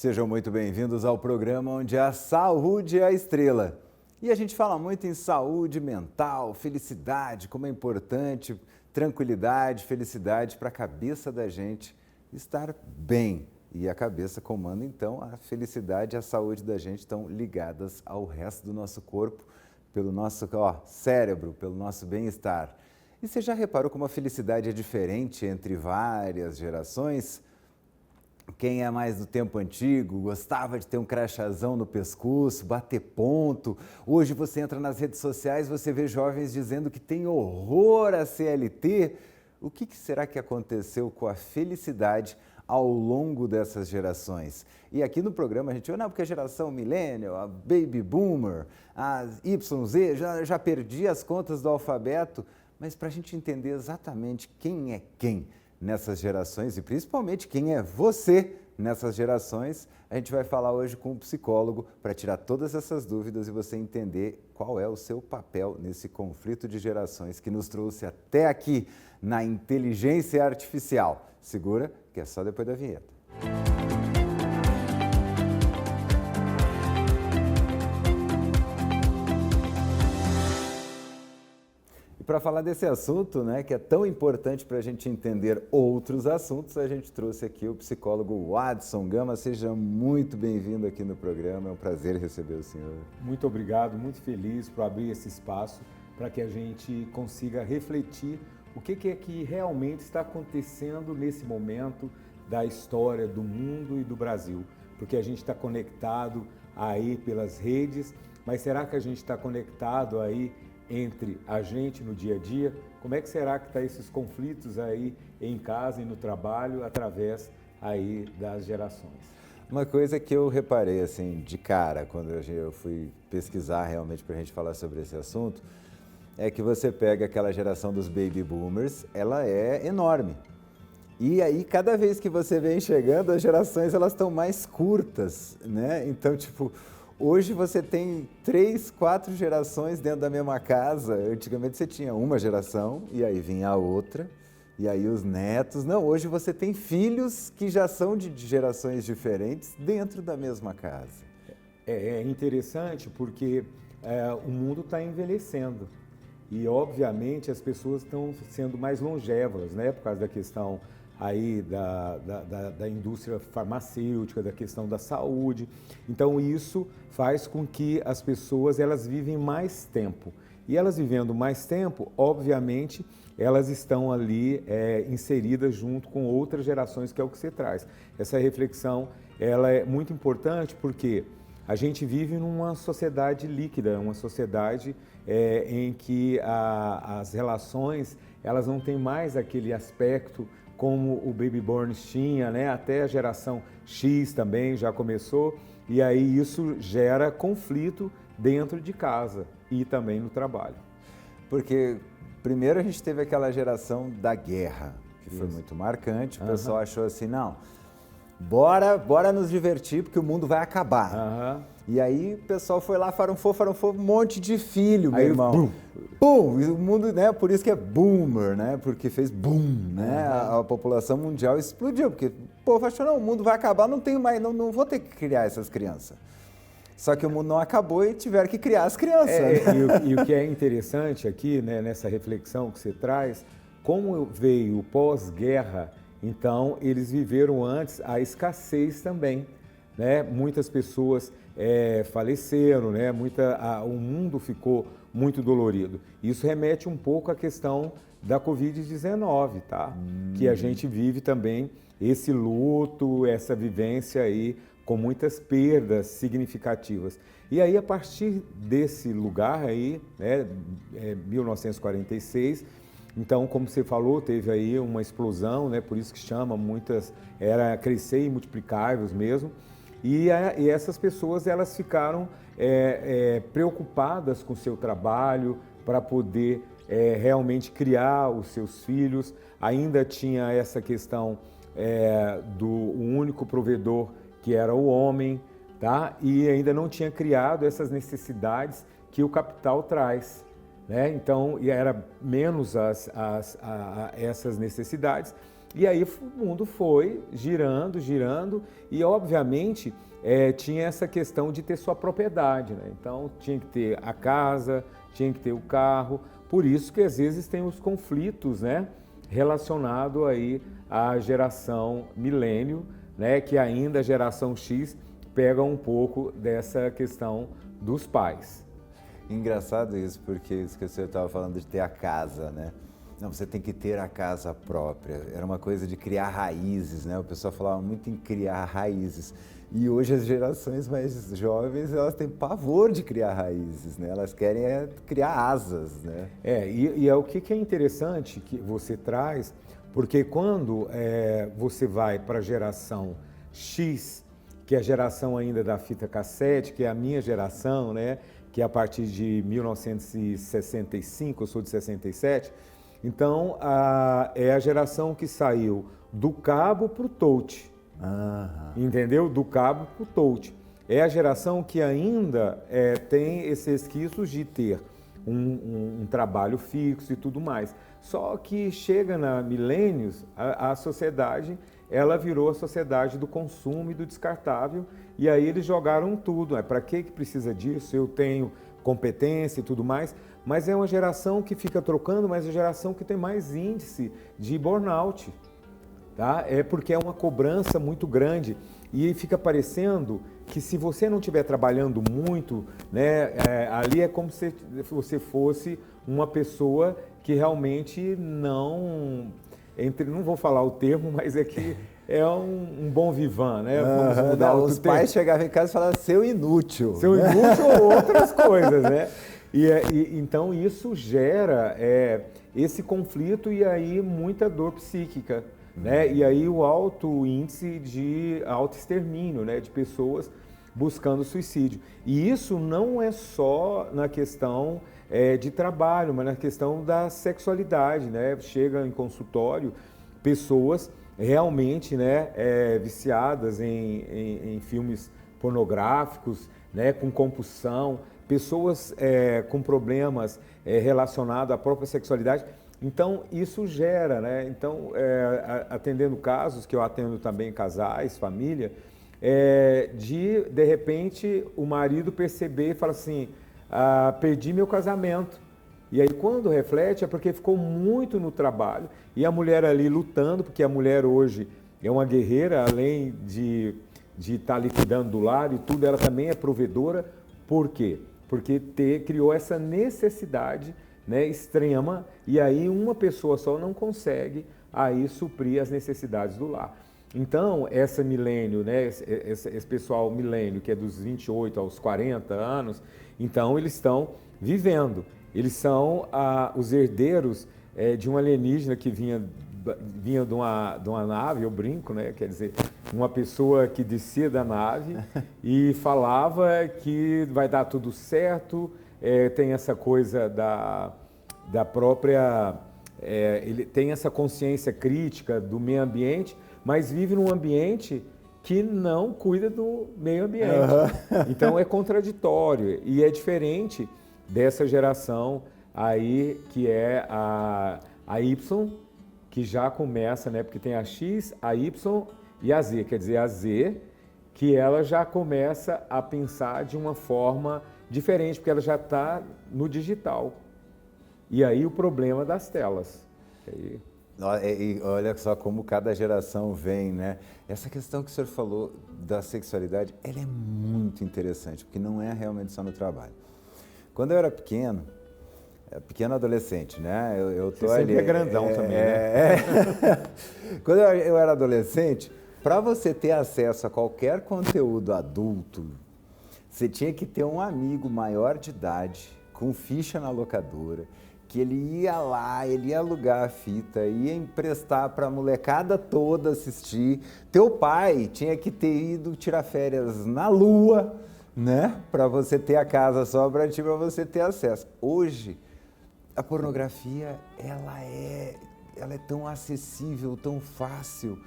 Sejam muito bem-vindos ao programa onde a saúde é a estrela. E a gente fala muito em saúde mental, felicidade, como é importante, tranquilidade, felicidade para a cabeça da gente estar bem. E a cabeça comanda, então, a felicidade e a saúde da gente estão ligadas ao resto do nosso corpo, pelo nosso cérebro, pelo nosso bem-estar. E você já reparou como a felicidade é diferente entre várias gerações? Quem é mais do tempo antigo, gostava de ter um crachazão no pescoço, bater ponto. Hoje você entra nas redes sociais, você vê jovens dizendo que tem horror a CLT. O que será que aconteceu com a felicidade ao longo dessas gerações? E aqui no programa a gente não, porque a geração millennial, a baby boomer, a YZ, já perdi as contas do alfabeto, mas para a gente entender exatamente quem é quem nessas gerações e principalmente quem é você nessas gerações, a gente vai falar hoje com um psicólogo para tirar todas essas dúvidas e você entender qual é o seu papel nesse conflito de gerações que nos trouxe até aqui na inteligência artificial. Segura, que é só depois da vinheta. Para falar desse assunto, né, que é tão importante para a gente entender outros assuntos, a gente trouxe aqui o psicólogo Wadson Gama. Seja muito bem-vindo aqui no programa, é um prazer receber o senhor. Muito obrigado, muito feliz por abrir esse espaço para que a gente consiga refletir o que é que realmente está acontecendo nesse momento da história do mundo e do Brasil. Porque a gente está conectado aí pelas redes, mas será que a gente está conectado aí entre a gente no dia a dia? Como é que será que está esses conflitos aí em casa e no trabalho através aí das gerações? Uma coisa que eu reparei assim de cara quando eu fui pesquisar realmente para a gente falar sobre esse assunto é que você pega aquela geração dos baby boomers, ela é enorme. E aí cada vez que você vem chegando, as gerações elas estão mais curtas, né? Então hoje você tem 3, 4 gerações dentro da mesma casa. Antigamente você tinha uma geração e aí vinha a outra, e aí os netos. Não, hoje você tem filhos que já são de gerações diferentes dentro da mesma casa. É interessante porque o mundo está envelhecendo e, obviamente, as pessoas estão sendo mais longevas, né, por causa da questão aí da indústria farmacêutica, da questão da saúde. Então isso faz com que as pessoas elas vivem mais tempo. E elas vivendo mais tempo, obviamente, elas estão ali inseridas junto com outras gerações, que é o que você traz. Essa reflexão ela é muito importante porque a gente vive numa sociedade líquida, uma sociedade em que as relações elas não têm mais aquele aspecto como o Baby Boomers tinha, né? Até a geração X também já começou, e aí isso gera conflito dentro de casa e também no trabalho. Porque primeiro a gente teve aquela geração da guerra, que foi muito marcante, o pessoal achou assim, não, bora nos divertir porque o mundo vai acabar. E aí o pessoal foi lá, farunfou, um monte de filho, meu irmão. Pum! E o mundo, né? Por isso que é boomer, né? Porque fez boom, né? A população mundial explodiu, porque o povo achou, não, o mundo vai acabar, não tenho mais, não vou ter que criar essas crianças. Só que o mundo não acabou e tiveram que criar as crianças. E o que é interessante aqui, né, nessa reflexão que você traz, como veio o pós-guerra, então eles viveram antes a escassez também, né? Muitas pessoas faleceram, né? O mundo ficou muito dolorido. Isso remete um pouco à questão da Covid-19, tá? Que a gente vive também esse luto, essa vivência aí com muitas perdas significativas. E aí, a partir desse lugar aí, né, 1946, então, como você falou, teve aí uma explosão, né, por isso que chama era crescer e multiplicáveis mesmo, e essas pessoas elas ficaram preocupadas com o seu trabalho para poder realmente criar os seus filhos. Ainda tinha essa questão do único provedor que era o homem, tá? E ainda não tinha criado essas necessidades que o capital traz, né? Então, era menos essas necessidades E aí o mundo foi girando, girando, e obviamente tinha essa questão de ter sua propriedade, né? Então tinha que ter a casa, tinha que ter o carro, por isso que às vezes tem os conflitos, né, relacionados aí à geração milênio, né, que ainda a geração X pega um pouco dessa questão dos pais. Engraçado isso, porque isso que você estava falando de ter a casa, né? Não, você tem que ter a casa própria. Era uma coisa de criar raízes, né? O pessoal falava muito em criar raízes. E hoje as gerações mais jovens, elas têm pavor de criar raízes, né? Elas querem criar asas, né? E é o que é interessante que você traz, porque quando você vai para a geração X, que é a geração ainda da fita cassete, que é a minha geração, né? Que é a partir de 1965, eu sou de 67, então é a geração que saiu do cabo para o touch. Entendeu? Do cabo para o touch. É a geração que ainda tem esses resquícios de ter um trabalho fixo e tudo mais. Só que chega na milênios, a sociedade, ela virou a sociedade do consumo e do descartável, e aí eles jogaram tudo. Para que precisa disso? Eu tenho competência e tudo mais, mas é uma geração que fica trocando, mas é a geração que tem mais índice de burnout. Tá? É porque é uma cobrança muito grande e fica parecendo que se você não estiver trabalhando muito, né, ali é como se você fosse uma pessoa que realmente não vou falar o termo, mas é que é um bom vivant, né? Vamos mudar os pais chegavam em casa e falavam seu inútil. Seu inútil ou outras coisas, né? Então isso gera esse conflito e aí muita dor psíquica. Né? E aí o alto índice de autoextermínio, né? De pessoas buscando suicídio. E isso não é só na questão de trabalho, mas na questão da sexualidade, né? Chega em consultório pessoas realmente, né, viciadas em filmes pornográficos, né, com compulsão, pessoas com problemas relacionados à própria sexualidade. Então, isso gera, né? Então, atendendo casos, que eu atendo também casais, família, de repente, o marido perceber e falar assim, perdi meu casamento. E aí, quando reflete, é porque ficou muito no trabalho e a mulher ali lutando, porque a mulher hoje é uma guerreira, além de estar liquidando do lar e tudo, ela também é provedora. Por quê? Porque criou essa necessidade, né, extrema, e aí uma pessoa só não consegue aí suprir as necessidades do lar. Então, essa milênio, né, esse pessoal milênio, que é dos 28 aos 40 anos, então eles estão vivendo. Eles são os herdeiros de um alienígena que vinha de uma nave, eu brinco, né, quer dizer, uma pessoa que descia da nave e falava que vai dar tudo certo. Tem essa coisa da própria... ele tem essa consciência crítica do meio ambiente, mas vive num ambiente que não cuida do meio ambiente. Então é contraditório e é diferente dessa geração aí que é a Y, que já começa, né, porque tem a X, a Y e a Z, quer dizer, a Z, que ela já começa a pensar de uma forma diferente, porque ela já está no digital. E aí o problema das telas. E olha só como cada geração vem, né? Essa questão que o senhor falou da sexualidade, ela é muito interessante, porque não é realmente só no trabalho. Quando eu era pequeno adolescente, né? Você sempre é grandão também, né? Quando eu era adolescente, para você ter acesso a qualquer conteúdo adulto, você tinha que ter um amigo maior de idade, com ficha na locadora, que ele ia lá, ele ia alugar a fita, ia emprestar para a molecada toda assistir. Teu pai tinha que ter ido tirar férias na Lua, né? Para você ter a casa só para ti, para você ter acesso. Hoje, a pornografia, ela é tão acessível, tão fácil.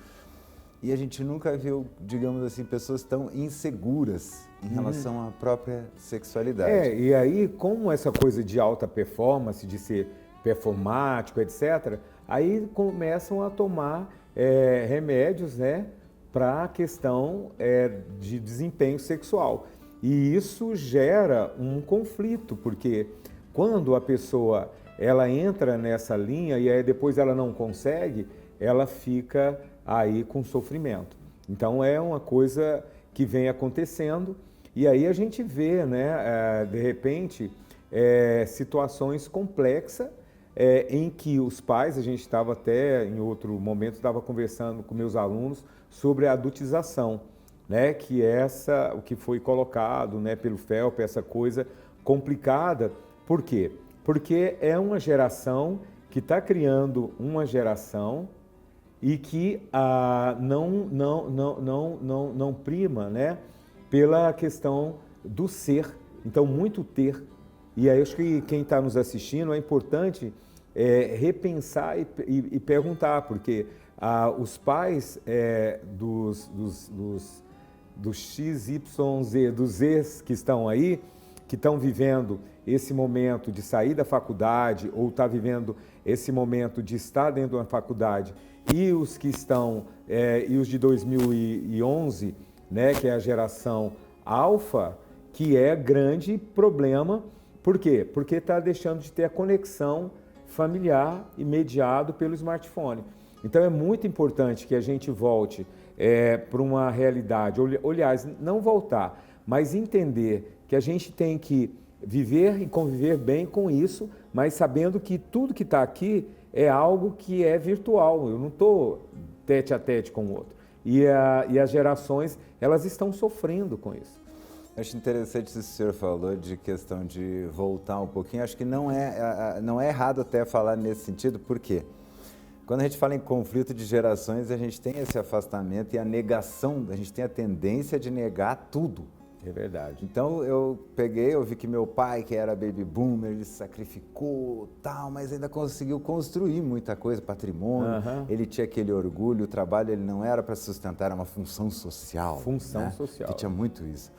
E a gente nunca viu, digamos assim, pessoas tão inseguras em relação à própria sexualidade. E aí, como essa coisa de alta performance, de ser performático, etc., aí começam a tomar remédios, né, para a questão de desempenho sexual. E isso gera um conflito, porque quando a pessoa ela entra nessa linha e aí depois ela não consegue, ela fica aí com sofrimento. Então é uma coisa que vem acontecendo e aí a gente vê, né, de repente, situações complexas em que os pais, a gente estava até em outro momento, estava conversando com meus alunos sobre a adultização, né, que é o que foi colocado, né, pelo FELP, essa coisa complicada. Por quê? Porque é uma geração que está criando uma geração e que não prima, né, pela questão do ser. Então, muito ter. E aí, acho que quem está nos assistindo é importante repensar e perguntar, porque os pais dos X, Y, Z, dos Zs que estão aí, que estão vivendo esse momento de sair da faculdade ou está vivendo esse momento de estar dentro de uma faculdade e os que estão, e os de 2011, né, que é a geração alfa, que é grande problema. Por quê? Porque está deixando de ter a conexão familiar e mediado pelo smartphone. Então é muito importante que a gente volte para uma realidade, aliás, não voltar, mas entender que a gente tem que viver e conviver bem com isso, mas sabendo que tudo que está aqui é algo que é virtual, eu não estou tete a tete com o outro. E as gerações, elas estão sofrendo com isso. Acho interessante isso que o senhor falou de questão de voltar um pouquinho. Acho que não é errado até falar nesse sentido, por quê? Quando a gente fala em conflito de gerações, a gente tem esse afastamento e a negação, a gente tem a tendência de negar tudo. É verdade. Então eu vi que meu pai, que era baby boomer, ele sacrificou tal, mas ainda conseguiu construir muita coisa, patrimônio, ele tinha aquele orgulho, o trabalho ele não era para sustentar, era uma função social. Função, né? Social. Que tinha muito isso.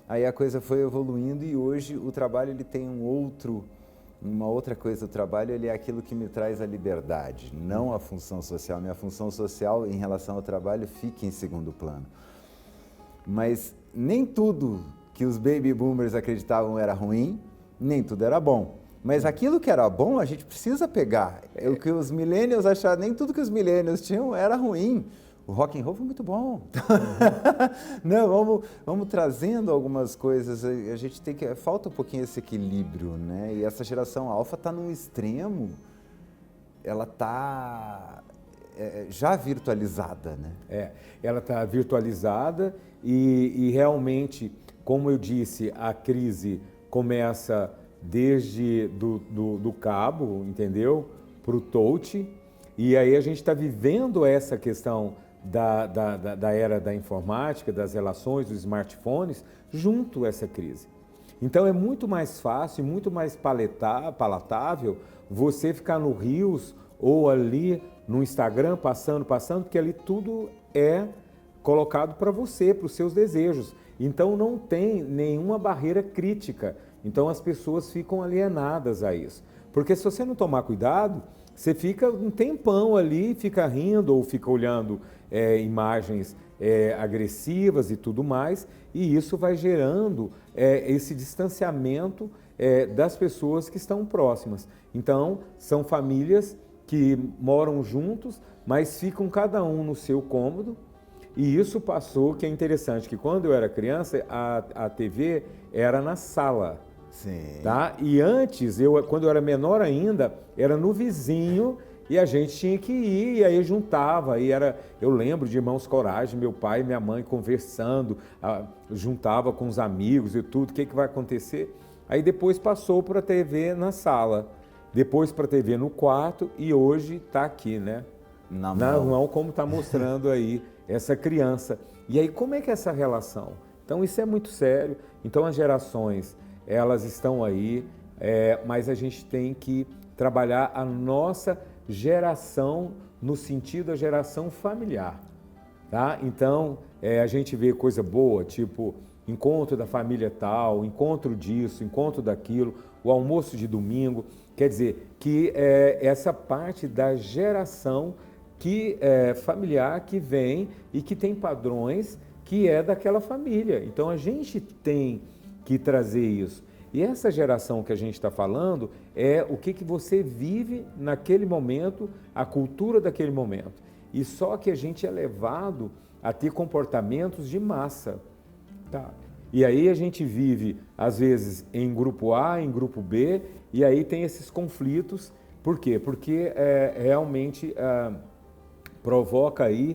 Aí a coisa foi evoluindo e hoje o trabalho ele tem uma outra coisa. O trabalho ele é aquilo que me traz a liberdade, não a função social. Minha função social em relação ao trabalho fica em segundo plano. Mas nem tudo que os baby boomers acreditavam era ruim, nem tudo era bom. Mas aquilo que era bom a gente precisa pegar. O que os millennials acharam, nem tudo que os millennials tinham era ruim. O rock and roll foi muito bom. Não, vamos trazendo algumas coisas. A gente tem que falta um pouquinho esse equilíbrio, né? E essa geração alfa está num extremo. Ela está já virtualizada, né? Ela está virtualizada e realmente, como eu disse, a crise começa desde do cabo, entendeu? Para o touch. E aí a gente está vivendo essa questão da era da informática, das relações, dos smartphones, junto a essa crise. Então é muito mais fácil, muito mais palatável você ficar no Reels ou ali no Instagram passando, porque ali tudo é colocado para você, para os seus desejos. Então não tem nenhuma barreira crítica. Então as pessoas ficam alienadas a isso. Porque se você não tomar cuidado, você fica um tempão ali, fica rindo ou fica olhando imagens agressivas e tudo mais, e isso vai gerando esse distanciamento das pessoas que estão próximas. Então, são famílias que moram juntos, mas ficam cada um no seu cômodo, e isso passou, que é interessante, que quando eu era criança, a TV era na sala. Sim. Tá? E antes, quando eu era menor ainda, era no vizinho e a gente tinha que ir, e aí juntava. Eu lembro de Irmãos Coragem, meu pai e minha mãe conversando, juntava com os amigos e tudo, o que vai acontecer? Aí depois passou para a TV na sala, depois para a TV no quarto e hoje está aqui, né? Na mão, como está mostrando aí essa criança. E aí como é que é essa relação? Então isso é muito sério. Então as gerações, elas estão aí, mas a gente tem que trabalhar a nossa geração no sentido da geração familiar, tá? Então, a gente vê coisa boa, tipo encontro da família tal, encontro disso, encontro daquilo, o almoço de domingo. Quer dizer, que essa parte da geração familiar que vem e que tem padrões que é daquela família. Então a gente tem que trazer isso. E essa geração que a gente está falando é o que você vive naquele momento, a cultura daquele momento. E só que a gente é levado a ter comportamentos de massa. Tá? E aí a gente vive, às vezes, em grupo A, em grupo B, e aí tem esses conflitos. Por quê? Porque realmente provoca aí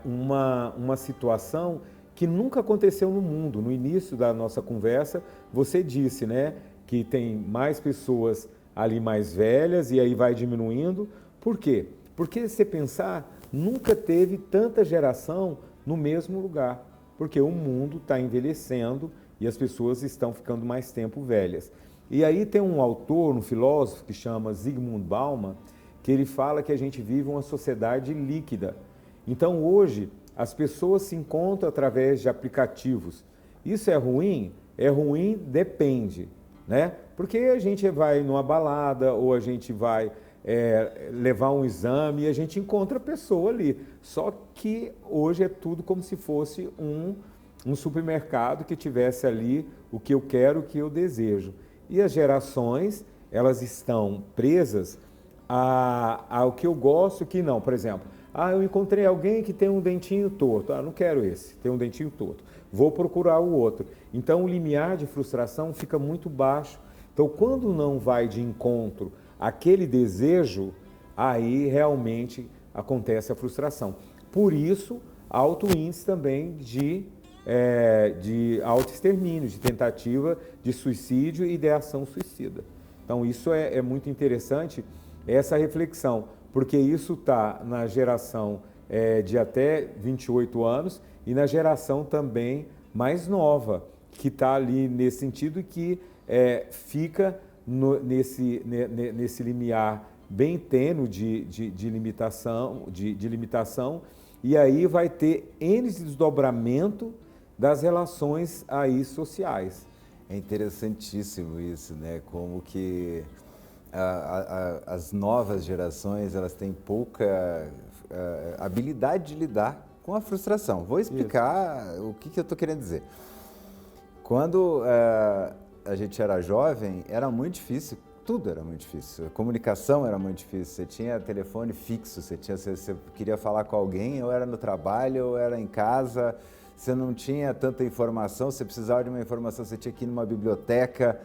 uma situação que nunca aconteceu no mundo. No início da nossa conversa, você disse, né, que tem mais pessoas ali mais velhas e aí vai diminuindo. Por quê? Porque, se você pensar, nunca teve tanta geração no mesmo lugar. Porque o mundo está envelhecendo e as pessoas estão ficando mais tempo velhas. E aí tem um autor, um filósofo que chama Zygmunt Bauman, que ele fala que a gente vive uma sociedade líquida. Então, hoje, as pessoas se encontram através de aplicativos. Isso é ruim? É ruim, depende, né? Porque a gente vai numa balada ou a gente vai levar um exame e a gente encontra a pessoa ali. Só que hoje é tudo como se fosse um supermercado que tivesse ali o que eu quero, o que eu desejo. E as gerações, elas estão presas ao que eu gosto, o que não. Por exemplo, eu encontrei alguém que tem um dentinho torto. Não quero esse, tem um dentinho torto. Vou procurar o outro. Então, o limiar de frustração fica muito baixo. Então, quando não vai de encontro aquele desejo, aí realmente acontece a frustração. Por isso, alto índice também de autoextermínio, de tentativa de suicídio e ideação suicida. Então, isso é muito interessante, essa reflexão, porque isso está na geração de até 28 anos e na geração também mais nova, que está ali nesse sentido e que fica nesse limiar bem tênue de limitação, e aí vai ter N desdobramento das relações aí sociais. É interessantíssimo isso, né? Como que as novas gerações, elas têm pouca habilidade de lidar com a frustração. Vou explicar o que eu estou querendo dizer. Quando a gente era jovem, era muito difícil, tudo era muito difícil. A comunicação era muito difícil. Você tinha telefone fixo, você queria falar com alguém, ou era no trabalho, ou era em casa. Você não tinha tanta informação, você precisava de uma informação, você tinha que ir numa biblioteca.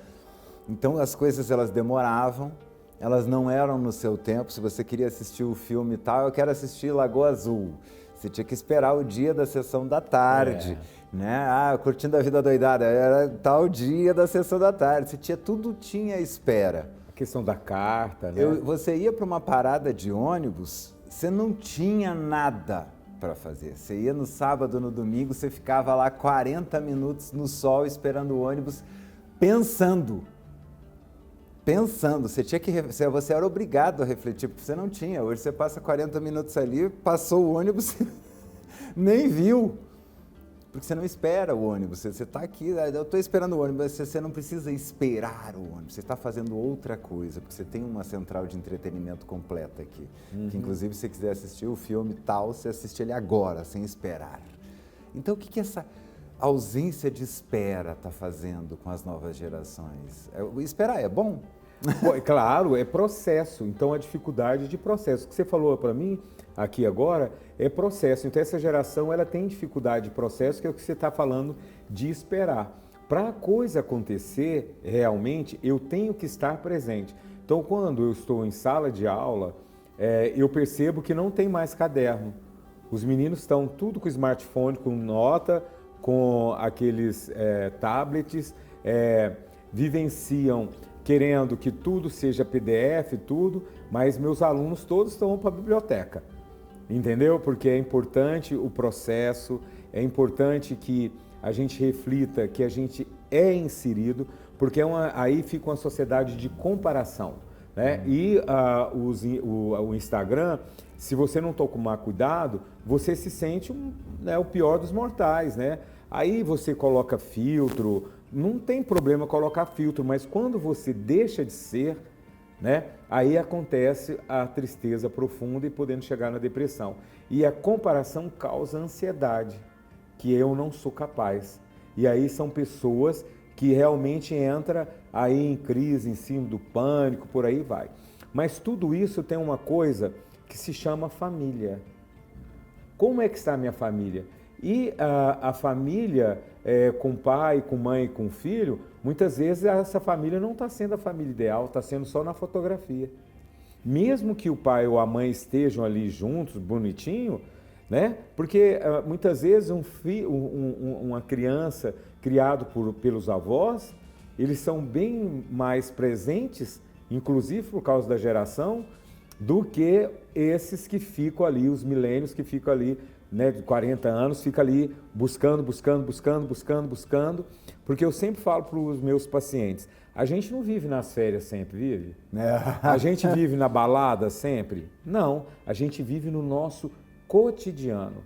Então as coisas, elas demoravam, elas não eram no seu tempo. Se você queria assistir o filme e tal, eu quero assistir Lagoa Azul. Você tinha que esperar o dia da sessão da tarde, né? Curtindo a Vida Doidada, era tal dia da sessão da tarde. Tudo tinha espera. A questão da carta, né? Você ia para uma parada de ônibus, você não tinha nada para fazer. Você ia no sábado, no domingo, você ficava lá 40 minutos no sol esperando o ônibus, pensando. Você era obrigado a refletir, porque você não tinha. Hoje você passa 40 minutos ali, passou o ônibus, nem viu. Porque você não espera o ônibus, você está aqui, eu estou esperando o ônibus, você não precisa esperar o ônibus, você está fazendo outra coisa, porque você tem uma central de entretenimento completa aqui. Que, inclusive, se você quiser assistir o filme tal, você assiste ele agora, sem esperar. Então, o que essa ausência de espera está fazendo com as novas gerações? Esperar é bom? Claro, é processo. Então, a dificuldade de processo. O que você falou para mim aqui agora é processo. Então, essa geração, ela tem dificuldade de processo, que é o que você está falando de esperar. Para a coisa acontecer, realmente, eu tenho que estar presente. Então, quando eu estou em sala de aula, eu percebo que não tem mais caderno. Os meninos estão tudo com smartphone, com nota, com aqueles tablets, vivenciam querendo que tudo seja PDF, tudo, mas meus alunos todos estão para a biblioteca, entendeu? Porque é importante o processo, é importante que a gente reflita que a gente é inserido, porque aí fica uma sociedade de comparação, né? E o Instagram, se você não tomar cuidado, você se sente o pior dos mortais, né? Aí você coloca filtro, não tem problema colocar filtro, mas quando você deixa de ser, né? Aí acontece a tristeza profunda e podendo chegar na depressão. E a comparação causa ansiedade, que eu não sou capaz. E aí são pessoas que realmente entram aí em crise, em cima do pânico, por aí vai. Mas tudo isso tem uma coisa que se chama família. Como é que está a minha família? E a família, com pai, com mãe, com filho, muitas vezes essa família não está sendo a família ideal, está sendo só na fotografia. Mesmo que o pai ou a mãe estejam ali juntos, bonitinho, né? Porque muitas vezes uma criança criada pelos avós, eles são bem mais presentes, inclusive por causa da geração, do que esses que ficam ali, os milênios que ficam ali, né, de 40 anos, fica ali buscando, porque eu sempre falo para os meus pacientes, a gente não vive nas férias sempre, vive? A gente vive na balada sempre? Não, a gente vive no nosso cotidiano.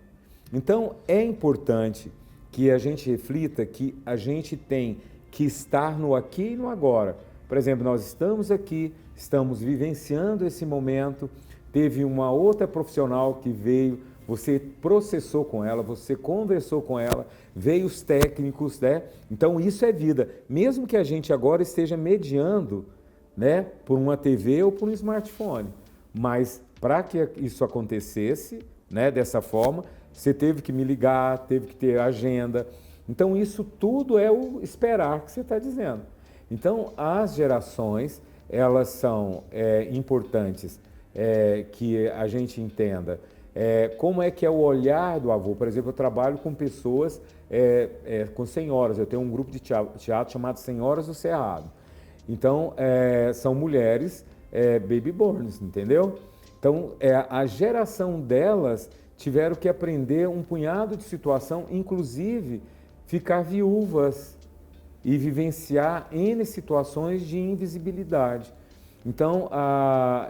Então, é importante que a gente reflita que a gente tem que estar no aqui e no agora. Por exemplo, nós estamos aqui, estamos vivenciando esse momento, teve uma outra profissional que veio, você processou com ela, você conversou com ela, veio os técnicos, né? Então isso é vida. Mesmo que a gente agora esteja mediando, né, por uma TV ou por um smartphone, mas para que isso acontecesse, né, dessa forma, você teve que me ligar, teve que ter agenda. Então isso tudo é o esperar que você está dizendo. Então as gerações, elas são importantes que a gente entenda como é que é o olhar do avô. Por exemplo, eu trabalho com pessoas, com senhoras, eu tenho um grupo de teatro chamado Senhoras do Cerrado. Então, são mulheres baby borns, entendeu? Então, a geração delas tiveram que aprender um punhado de situação, inclusive ficar viúvas e vivenciar N situações de invisibilidade. Então,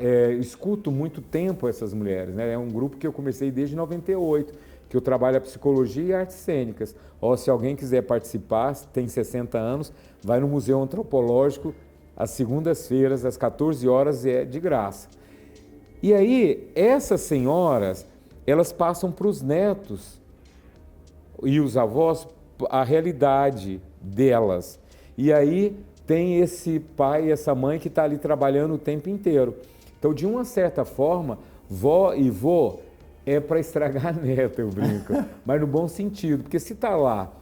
eu escuto muito tempo essas mulheres, né? É um grupo que eu comecei desde 98, que eu trabalho a psicologia e artes cênicas. Se alguém quiser participar, tem 60 anos, vai no Museu Antropológico, às segundas-feiras, às 14 horas, é de graça. E aí, essas senhoras, elas passam para os netos e os avós a realidade delas. E aí tem esse pai e essa mãe que está ali trabalhando o tempo inteiro. Então, de uma certa forma, vó e vô é para estragar neto, eu brinco, mas no bom sentido, porque se está lá,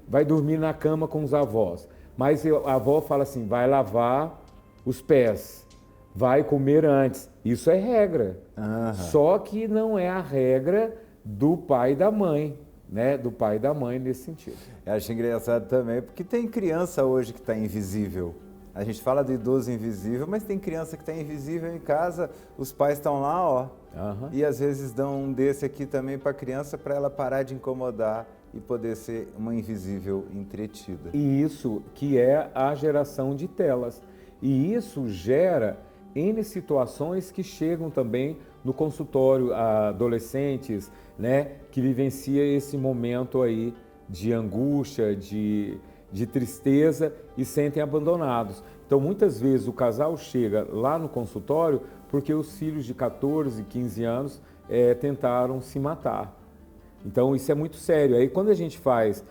vai dormir na cama com os avós, mas a avó fala assim, vai lavar os pés, vai comer antes, isso é regra, só que não é a regra do pai e da mãe, né, do pai e da mãe nesse sentido. Eu acho engraçado também, porque tem criança hoje que está invisível. A gente fala do idoso invisível, mas tem criança que está invisível em casa, os pais estão lá, e às vezes dão um desse aqui também para a criança, para ela parar de incomodar e poder ser uma invisível entretida. E isso que é a geração de telas. E isso gera N situações que chegam também no consultório a adolescentes, né, que vivencia esse momento aí de angústia, de tristeza e sentem abandonados. Então, muitas vezes o casal chega lá no consultório porque os filhos de 14, 15 anos tentaram se matar. Então, isso é muito sério. Aí, quando a gente faz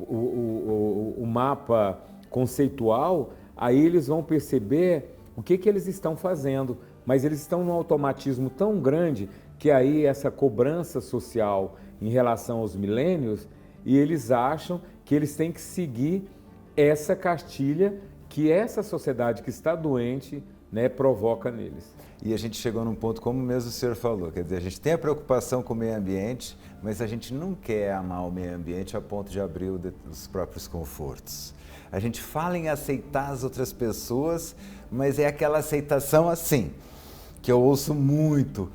o mapa conceitual, aí eles vão perceber o que eles estão fazendo, mas eles estão num automatismo tão grande que aí essa cobrança social em relação aos milênios, e eles acham que eles têm que seguir essa cartilha que essa sociedade que está doente, né, provoca neles. E a gente chegou num ponto, como mesmo o senhor falou, quer dizer, a gente tem a preocupação com o meio ambiente, mas a gente não quer amar o meio ambiente a ponto de abrir os próprios confortos. A gente fala em aceitar as outras pessoas, mas é aquela aceitação assim, que eu ouço muito.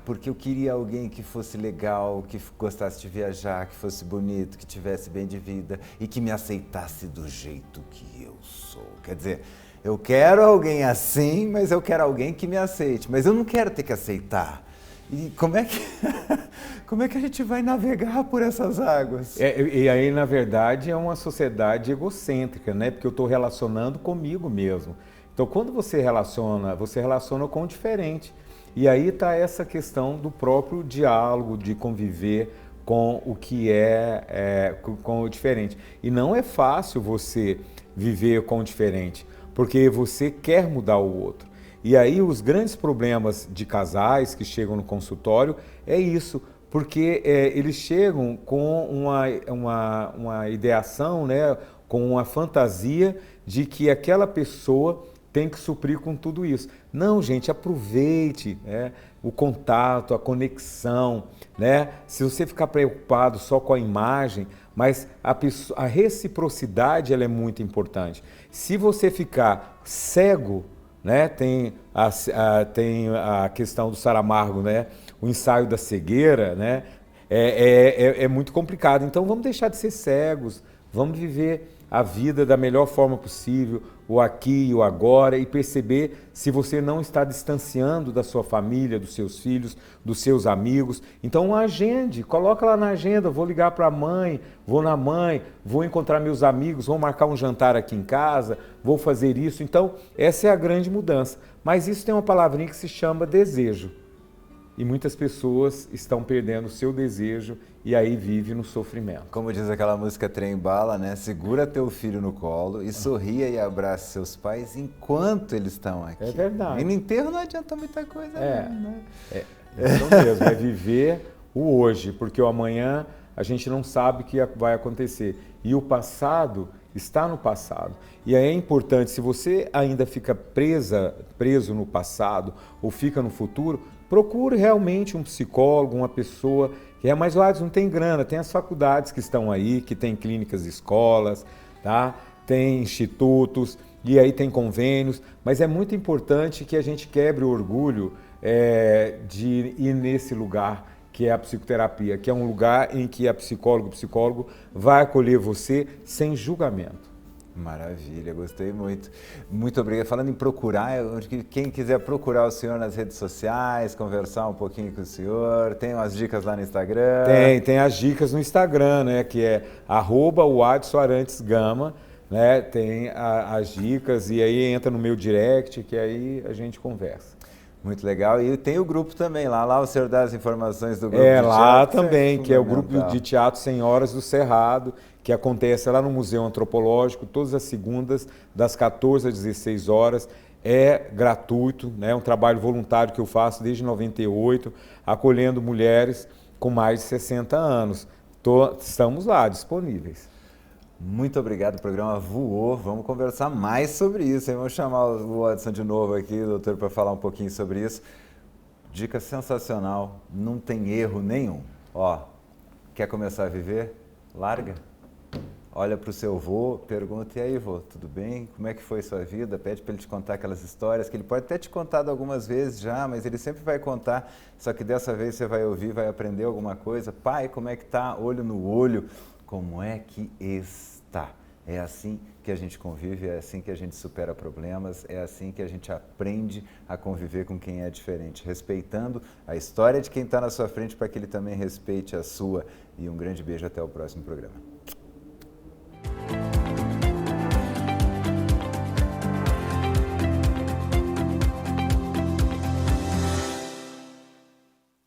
Porque eu queria alguém que fosse legal, que gostasse de viajar, que fosse bonito, que tivesse bem de vida e que me aceitasse do jeito que eu sou. Quer dizer, eu quero alguém assim, mas eu quero alguém que me aceite, mas eu não quero ter que aceitar. E como é que a gente vai navegar por essas águas? E aí, na verdade, é uma sociedade egocêntrica, né? Porque eu estou relacionando comigo mesmo. Então, quando você relaciona com o diferente. E aí está essa questão do próprio diálogo, de conviver com o que com o diferente. E não é fácil você viver com o diferente, porque você quer mudar o outro. E aí os grandes problemas de casais que chegam no consultório é isso, porque eles chegam com uma ideação, né, com uma fantasia de que aquela pessoa tem que suprir com tudo isso. Não, gente, aproveite, né, o contato, a conexão, né? Se você ficar preocupado só com a imagem, mas a reciprocidade ela é muito importante. Se você ficar cego, né, tem a questão do Saramago, né, o ensaio da cegueira, né, é muito complicado. Então vamos deixar de ser cegos, vamos viver a vida da melhor forma possível, o aqui e o agora, e perceber se você não está distanciando da sua família, dos seus filhos, dos seus amigos. Então agende, coloca lá na agenda, vou ligar para a mãe, vou na mãe, vou encontrar meus amigos, vou marcar um jantar aqui em casa, vou fazer isso. Então essa é a grande mudança. Mas isso tem uma palavrinha que se chama desejo. E muitas pessoas estão perdendo o seu desejo e aí vive no sofrimento. Como diz aquela música Trem Bala, né? Segura teu filho no colo e sorria e abrace seus pais enquanto eles estão aqui. É verdade. E no enterro não adianta muita coisa, né? É isso mesmo, é viver o hoje, porque o amanhã a gente não sabe o que vai acontecer. E o passado está no passado. E aí é importante, se você ainda fica preso no passado ou fica no futuro, procure realmente um psicólogo, uma pessoa que é mais lá, não tem grana, tem as faculdades que estão aí, que tem clínicas e escolas, tá? Tem institutos e aí tem convênios, mas é muito importante que a gente quebre o orgulho de ir nesse lugar que é a psicoterapia, que é um lugar em que o psicólogo vai acolher você sem julgamento. Maravilha, gostei muito. Muito obrigado. Falando em procurar, quem quiser procurar o senhor nas redes sociais, conversar um pouquinho com o senhor, tem umas dicas lá no Instagram? Tem as dicas no Instagram, né, que é @WadsonArantesGama, né, tem as dicas e aí entra no meu direct que aí a gente conversa. Muito legal. E tem o grupo também, lá o senhor dá as informações do grupo de teatro. Lá também, que é o grupo de teatro Senhoras do Cerrado, que acontece lá no Museu Antropológico, todas as segundas, das 14 às 16 horas. É gratuito, né? É um trabalho voluntário que eu faço desde 98, acolhendo mulheres com mais de 60 anos. Estamos lá, disponíveis. Muito obrigado, o programa voou. Vamos conversar mais sobre isso, hein? Vamos chamar o Watson de novo aqui, doutor, para falar um pouquinho sobre isso. Dica sensacional, não tem erro nenhum. Ó, quer começar a viver? Larga. Olha para o seu vô, pergunta, e aí vô, tudo bem? Como é que foi sua vida? Pede para ele te contar aquelas histórias que ele pode até te contado algumas vezes já, mas ele sempre vai contar, só que dessa vez você vai ouvir, vai aprender alguma coisa. Pai, como é que tá? Olho no olho. Como é que está? É assim que a gente convive, é assim que a gente supera problemas, é assim que a gente aprende a conviver com quem é diferente, respeitando a história de quem está na sua frente para que ele também respeite a sua. E um grande beijo, até o próximo programa.